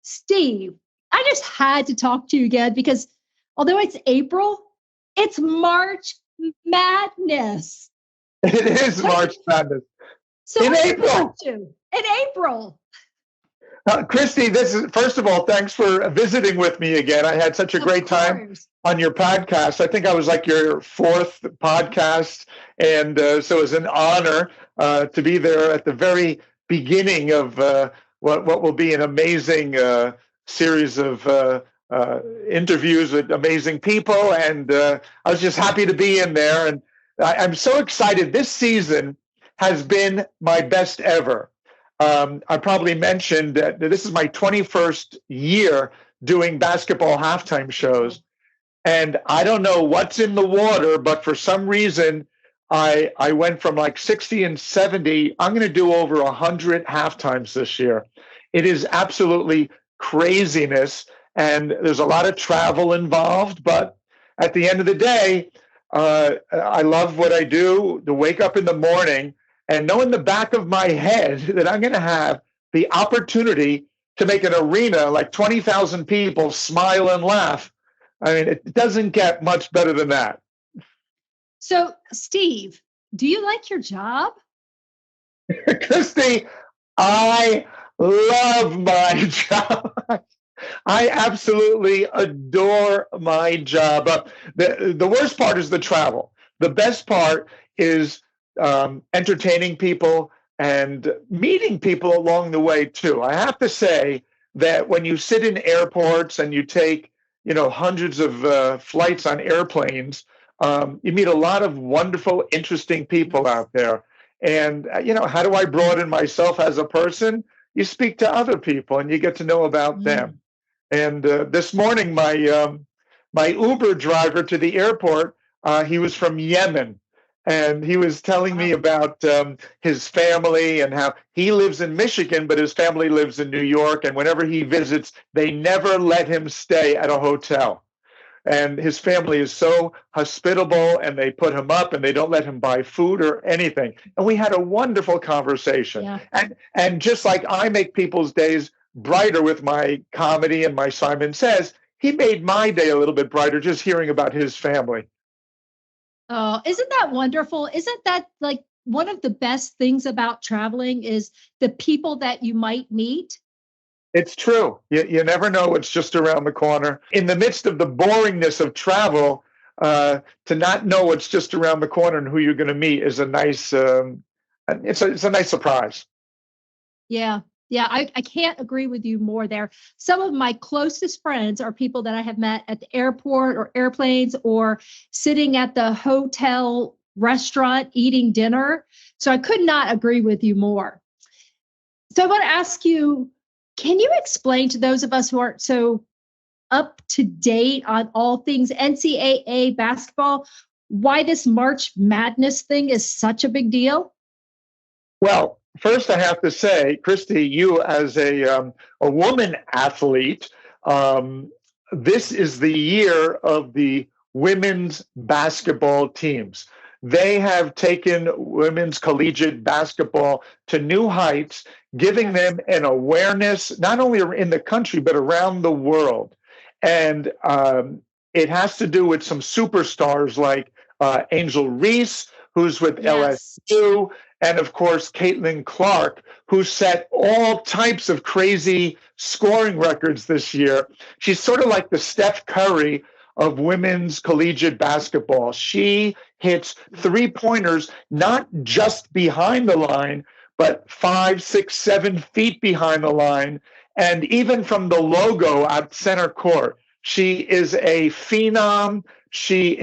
Steve, I just had to talk to you again because although it's April, it's March Madness. It is March Madness. So in what April. Are you up to? In April. Christy, first of all, thanks for visiting with me again. I had such a great time on your podcast. I think I was like your fourth podcast. And so it was an honor to be there at the very beginning of what will be an amazing series of interviews with amazing people. And I was just happy to be in there. And I'm so excited. This season has been my best ever. I probably mentioned that this is my 21st year doing basketball halftime shows. And I don't know what's in the water, but for some reason, I went from like 60 and 70. I'm going to do over 100 halftimes this year. It is absolutely craziness. And there's a lot of travel involved. But at the end of the day, I love what I do, to wake up in the morning and know in the back of my head that I'm going to have the opportunity to make an arena like 20,000 people smile and laugh. I mean, it doesn't get much better than that. So, Steve, do you like your job? Christy, I love my job. I absolutely adore my job. The worst part is the travel. The best part is entertaining people and meeting people along the way too. I have to say that when you sit in airports and you take, hundreds of flights on airplanes, you meet a lot of wonderful, interesting people out there. And, how do I broaden myself as a person? You speak to other people and you get to know about them. And this morning, my Uber driver to the airport, he was from Yemen. And he was telling me about his family and how he lives in Michigan, but his family lives in New York. And whenever he visits, they never let him stay at a hotel. And his family is so hospitable, and they put him up and they don't let him buy food or anything. And we had a wonderful conversation. Yeah. And just like I make people's days brighter with my comedy and my Simon Says, he made my day a little bit brighter just hearing about his family. Oh, isn't that wonderful? Isn't that like one of the best things about traveling is the people that you might meet? It's true. You never know what's just around the corner. In the midst of the boringness of travel, to not know what's just around the corner and who you're going to meet is a nice, it's a nice surprise. Yeah. Yeah, I can't agree with you more there. Some of my closest friends are people that I have met at the airport or airplanes or sitting at the hotel restaurant eating dinner. So I could not agree with you more. So I want to ask you, can you explain to those of us who aren't so up to date on all things NCAA basketball, why this March Madness thing is such a big deal? Well, first, I have to say, Christy, you as a woman athlete, this is the year of the women's basketball teams. They have taken women's collegiate basketball to new heights, giving them an awareness, not only in the country, but around the world. And it has to do with some superstars like Angel Reese, who's with LSU, and of course, Caitlin Clark, who set all types of crazy scoring records this year. She's sort of like the Steph Curry of women's collegiate basketball. She hits three-pointers not just behind the line, but 5, 6, 7 feet behind the line, and even from the logo at center court. She is a phenom. She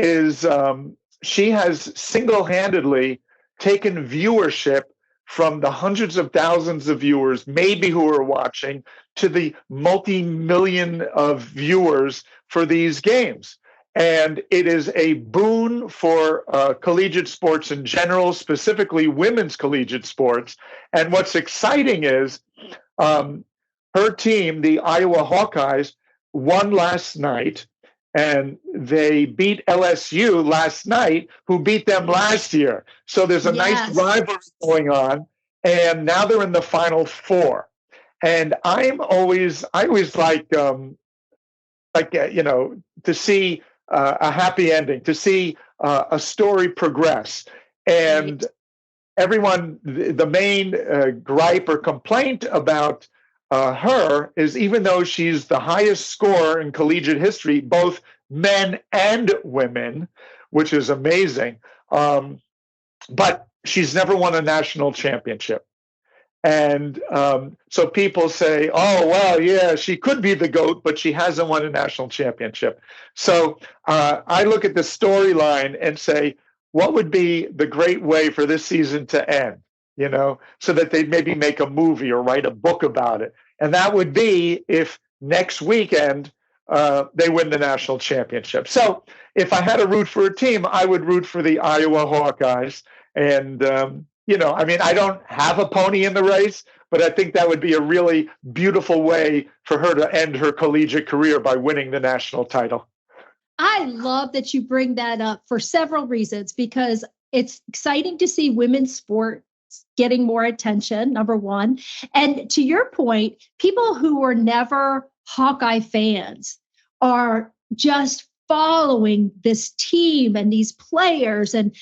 has single-handedly taken viewership from the hundreds of thousands of viewers, maybe who are watching, to the multi-million of viewers for these games. And it is a boon for collegiate sports in general, specifically women's collegiate sports. And what's exciting is her team, the Iowa Hawkeyes, won last night. And they beat LSU last night, who beat them last year. So there's a nice rivalry going on. And now they're in the Final Four. And I always to see a happy ending, to see a story progress. And Right. everyone, the main gripe or complaint about her is, even though she's the highest scorer in collegiate history, both men and women, which is amazing, but she's never won a national championship. And so people say, oh, well, yeah, she could be the GOAT, but she hasn't won a national championship. So I look at the storyline and say, what would be the great way for this season to end, so that they'd maybe make a movie or write a book about it. And that would be if next weekend they win the national championship. So if I had to root for a team, I would root for the Iowa Hawkeyes. And, I don't have a pony in the race, but I think that would be a really beautiful way for her to end her collegiate career by winning the national title. I love that you bring that up for several reasons, because it's exciting to see women's sports getting more attention, number one. And to your point, people who were never Hawkeye fans are just following this team and these players. And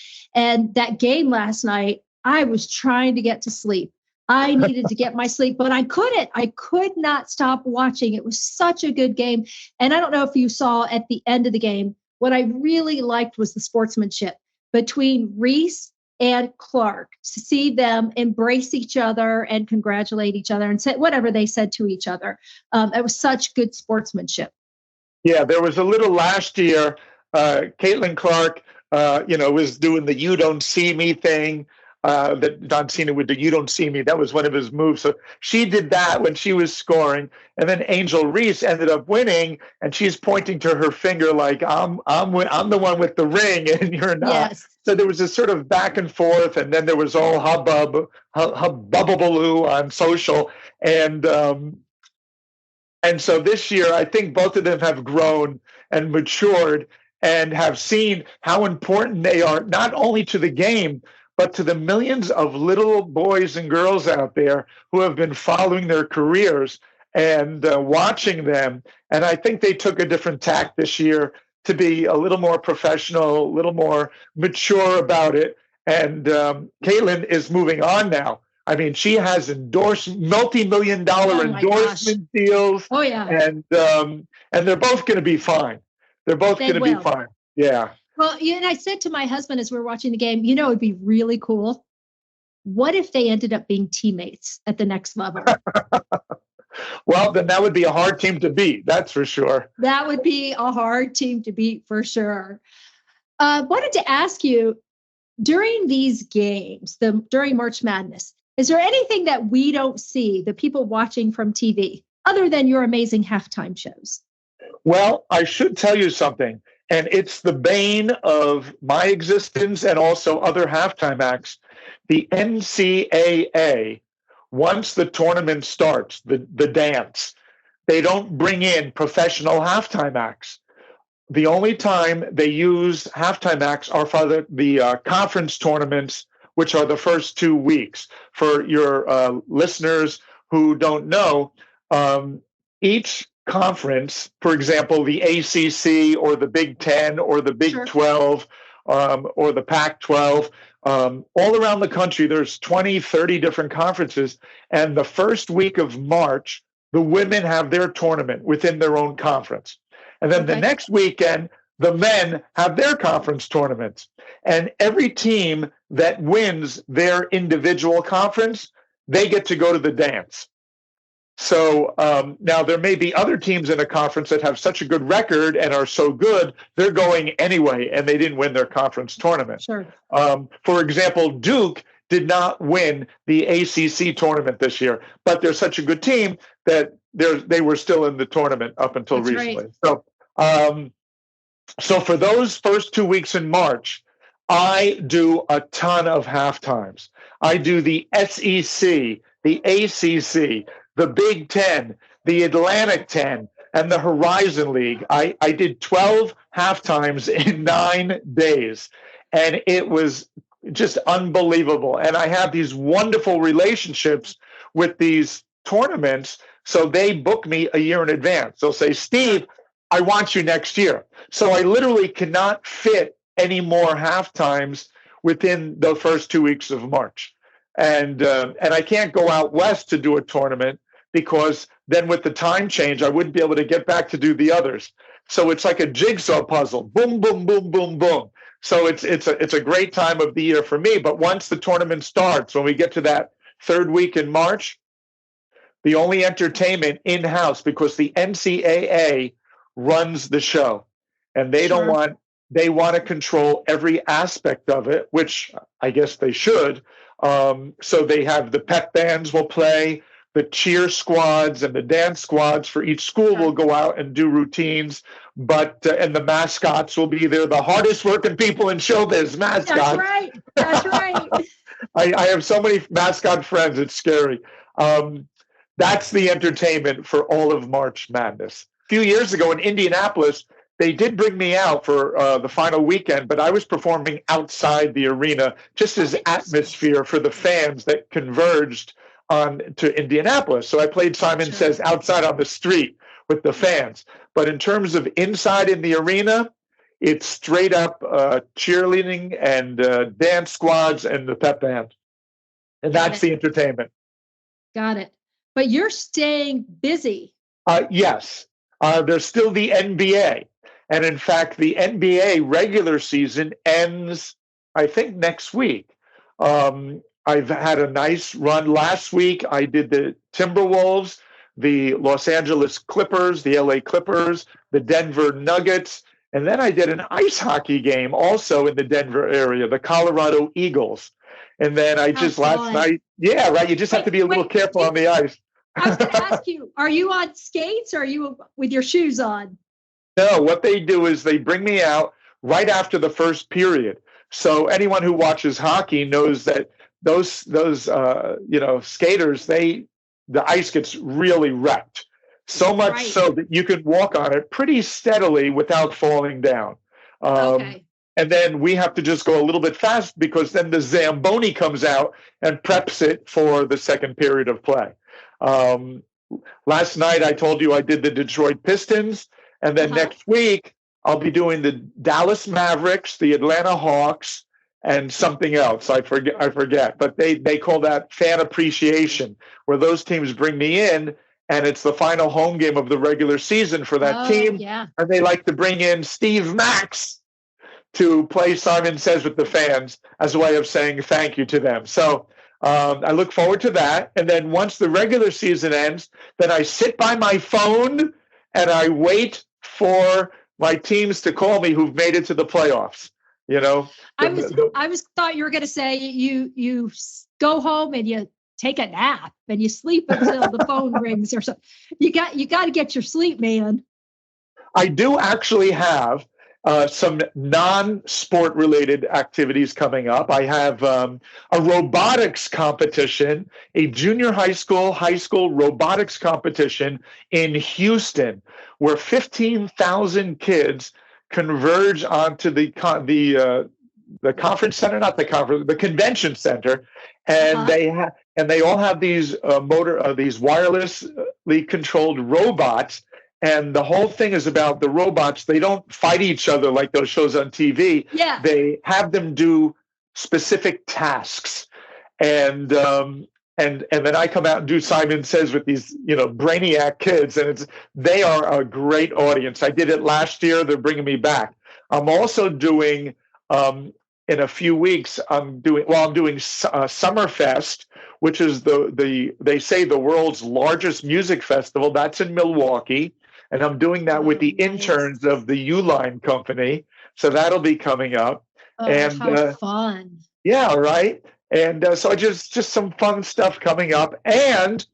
that game last night, I was trying to get to sleep. I needed to get my sleep, but I couldn't. I could not stop watching. It was such a good game. And I don't know if you saw at the end of the game, what I really liked was the sportsmanship between Reese and Clark, to see them embrace each other and congratulate each other and say whatever they said to each other. It was such good sportsmanship. Yeah, there was a little last year. Caitlin Clark, was doing the "you don't see me" thing. That John Cena would do. "You don't see me." That was one of his moves. So she did that when she was scoring, and then Angel Reese ended up winning, and she's pointing to her finger like, "I'm the one with the ring, and you're not." Yes. So there was this sort of back and forth, and then there was all hubbubaloo on social, and so this year, I think both of them have grown and matured and have seen how important they are, not only to the game, but to the millions of little boys and girls out there who have been following their careers and watching them. And I think they took a different tack this year to be a little more professional, a little more mature about it. And Caitlin is moving on now. I mean, she has multi-million-dollar endorsement deals. Oh, yeah. And they're both going to be fine. They're both going to be fine. Yeah. Well, and I said to my husband as we were watching the game, it'd be really cool. What if they ended up being teammates at the next level? Well, then that would be a hard team to beat. That's for sure. That would be a hard team to beat for sure. Wanted to ask you, during these games, during March Madness, is there anything that we don't see, the people watching from TV, other than your amazing halftime shows? Well, I should tell you something, and it's the bane of my existence and also other halftime acts. The NCAA, once the tournament starts, the dance, they don't bring in professional halftime acts. The only time they use halftime acts are for the conference tournaments, which are the first 2 weeks. For your listeners who don't know, each conference, for example, the ACC or the Big Ten or the Big 12 or the Pac-12, all around the country, there's 20, 30 different conferences. And the first week of March, the women have their tournament within their own conference. And then the next weekend, the men have their conference tournaments. And every team that wins their individual conference, they get to go to the dance. So now there may be other teams in a conference that have such a good record and are so good, they're going anyway, and they didn't win their conference tournament. Sure. For example, Duke did not win the ACC tournament this year, but they're such a good team that they were still in the tournament up until recently. Right. So for those first 2 weeks in March, I do a ton of halftimes. I do the SEC, the ACC, the Big Ten, the Atlantic 10, and the Horizon League. I did 12 halftimes in 9 days, and it was just unbelievable. And I have these wonderful relationships with these tournaments. So they book me a year in advance. They'll say, Steve, I want you next year. So I literally cannot fit any more halftimes within the first 2 weeks of March. And I can't go out west to do a tournament because then with the time change, I wouldn't be able to get back to do the others. So it's like a jigsaw puzzle. Boom, boom, boom, boom, boom. So it's a great time of the year for me. But once the tournament starts, when we get to that third week in March, the only entertainment in-house, because the NCAA runs the show, and they want to control every aspect of it, which I guess they should. So they have the pep bands will play, the cheer squads and the dance squads for each school will go out and do routines, but and the mascots will be there. The hardest working people in showbiz, mascots. That's right. That's right. I have so many mascot friends. It's scary. That's the entertainment for all of March Madness. A few years ago in Indianapolis, they did bring me out for the final weekend, but I was performing outside the arena just as atmosphere for the fans that converged on to Indianapolis. So I played Simon Says outside on the street with the fans. But in terms of inside in the arena, it's straight up cheerleading and dance squads and the pep band. And that's the entertainment. Got it. But you're staying busy. Yes. There's still the NBA. And in fact, the NBA regular season ends, I think, next week. I've had a nice run. Last week, I did the Timberwolves, the Los Angeles Clippers, the LA Clippers, the Denver Nuggets, and then I did an ice hockey game also in the Denver area, the Colorado Eagles. And then I just last night, yeah, right. You just have to be a little careful on the ice. I was going to ask you, are you on skates or are you with your shoes on? No, what they do is they bring me out right after the first period. So anyone who watches hockey knows that those skaters, the ice gets really wrecked. So much so that you can walk on it pretty steadily without falling down. And then we have to just go a little bit fast because then the Zamboni comes out and preps it for the second period of play. Last night, I told you I did the Detroit Pistons. And then next week, I'll be doing the Dallas Mavericks, the Atlanta Hawks, and something else. I forget. But they call that fan appreciation, where those teams bring me in, and it's the final home game of the regular season for that team. Yeah. And they like to bring in Steve Max to play Simon Says with the fans as a way of saying thank you to them. So I look forward to that. And then once the regular season ends, then I sit by my phone and I wait for my teams to call me who've made it to the playoffs. You know, I thought you were going to say you go home and you take a nap and you sleep until the phone rings or something. You got to get your sleep, man. I do actually have some non-sport related activities coming up. I have a robotics competition, a junior high school robotics competition in Houston, where 15,000 kids converge onto the conference center, not the conference, the convention center, and they all have these these wirelessly controlled robots. And the whole thing is about the robots. They don't fight each other like those shows on TV. Yeah. They have them do specific tasks. And then I come out and do Simon Says with these, brainiac kids. And they are a great audience. I did it last year. They're bringing me back. I'm also doing, in a few weeks, I'm doing Summerfest, which is they say the world's largest music festival. That's in Milwaukee. And I'm doing that with the interns of the Uline company. So that'll be coming up. How fun. Yeah, right. And so just some fun stuff coming up. And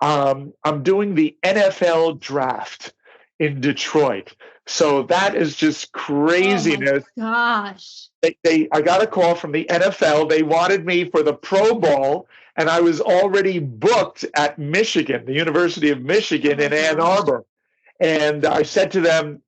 I'm doing the NFL draft in Detroit. So that is just craziness. Oh my gosh. I got a call from the NFL. They wanted me for the Pro Bowl, and I was already booked at Michigan, the University of Michigan in Ann Arbor. And I said to them,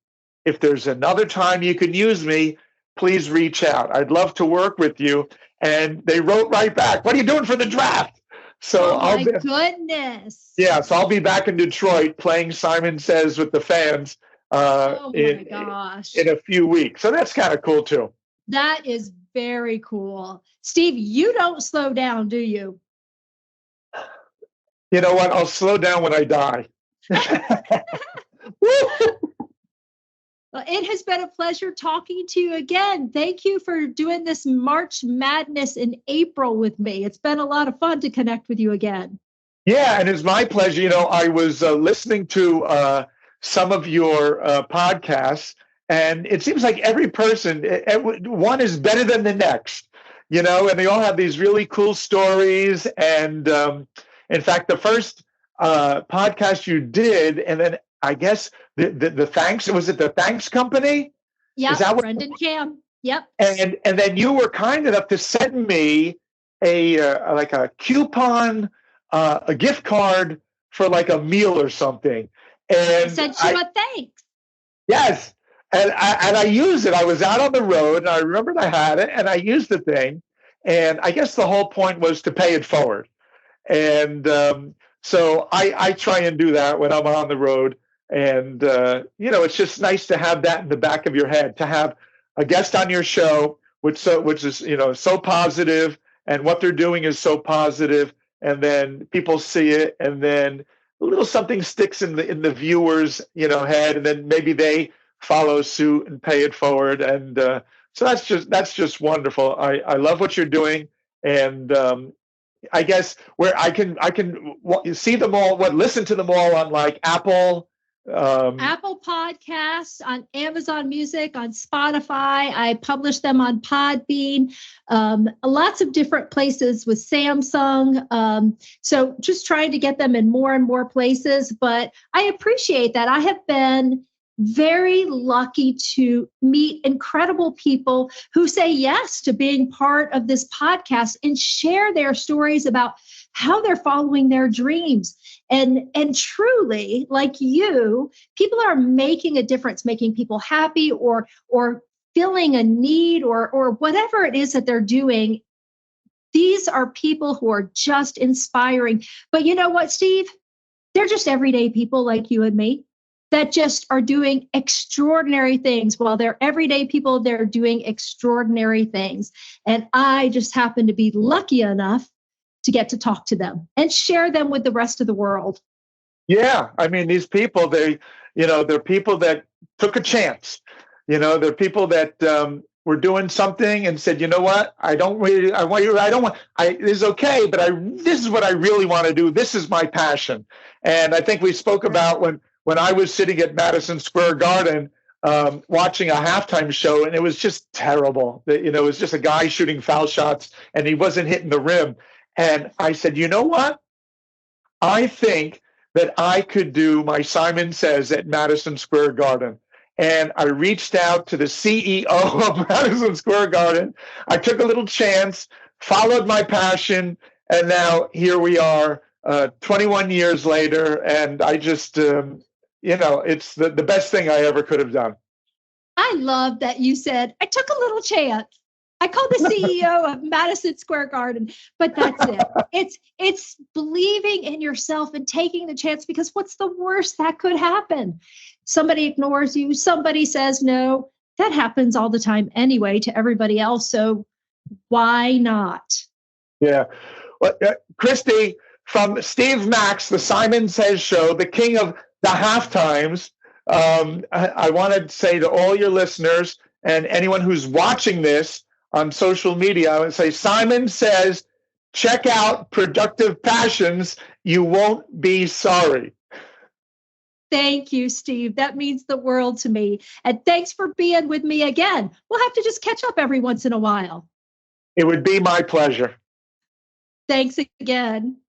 if there's another time you can use me, please reach out. I'd love to work with you. And they wrote right back, what are you doing for the draft? So Oh my goodness. so I'll be back in Detroit playing Simon Says with the fans Oh my gosh. in a few weeks. So that's kind of cool too. That is very cool. Steve, you don't slow down, do you? You know what? I'll slow down when I die. Well, it has been a pleasure talking to you again. Thank you for doing this March Madness in April with me. It's been a lot of fun to connect with you again. Yeah, and it's my pleasure. You know, I was listening to some of your podcasts, and it seems like every person, one is better than the next, you know, and they all have these really cool stories. And in fact, the first podcast you did, and then I guess the thanks, was it the Thanks Company? Yeah, Brendan Cam. Yep. And then you were kind enough to send me like a coupon, a gift card for like a meal or something. And I sent you a thanks. Yes. And I used it. I was out on the road and I remembered I had it and I used the thing. And I guess the whole point was to pay it forward. And so I try and do that when I'm on the road. And, you know, it's just nice to have that in the back of your head, to have a guest on your show, which is, you know, so positive, and what they're doing is so positive. And then people see it, and then a little something sticks in the viewers, you know, head, and then maybe they follow suit and pay it forward. And so that's just wonderful. I love what you're doing. And I guess where I can see them all, listen to them all on like Apple Podcasts, on Amazon Music, on Spotify. I publish them on Podbean, lots of different places with Samsung. So just trying to get them in more and more places. But I appreciate that. I have been very lucky to meet incredible people who say yes to being part of this podcast and share their stories about how they're following their dreams. And truly, like you, people are making a difference, making people happy or filling a need or whatever it is that they're doing. These are people who are just inspiring. But you know what, Steve? They're just everyday people like you and me that just are doing extraordinary things. While they're everyday people, they're doing extraordinary things. And I just happen to be lucky enough to get to talk to them and share them with the rest of the world. Yeah. I mean, these people, they're people that took a chance. You know, they're people that were doing something and said, you know what, this is okay, but this is what I really want to do. This is my passion. And I think we spoke about when I was sitting at Madison Square Garden watching a halftime show, and it was just terrible. You know, it was just a guy shooting foul shots and he wasn't hitting the rim. And I said, you know what? I think that I could do my Simon Says at Madison Square Garden. And I reached out to the CEO of Madison Square Garden. I took a little chance, followed my passion, and now here we are 21 years later. And I just, it's the best thing I ever could have done. I love that you said, I took a little chance. I called the CEO of Madison Square Garden, but that's it. It's believing in yourself and taking the chance, because what's the worst that could happen? Somebody ignores you. Somebody says no. That happens all the time anyway to everybody else. So why not? Yeah. Well, Christy, from Steve Max, the Simon Says Show, the king of the halftimes, I want to say to all your listeners and anyone who's watching this on social media, I would say, Simon Says, check out Productive Passions. You won't be sorry. Thank you, Steve. That means the world to me. And thanks for being with me again. We'll have to just catch up every once in a while. It would be my pleasure. Thanks again.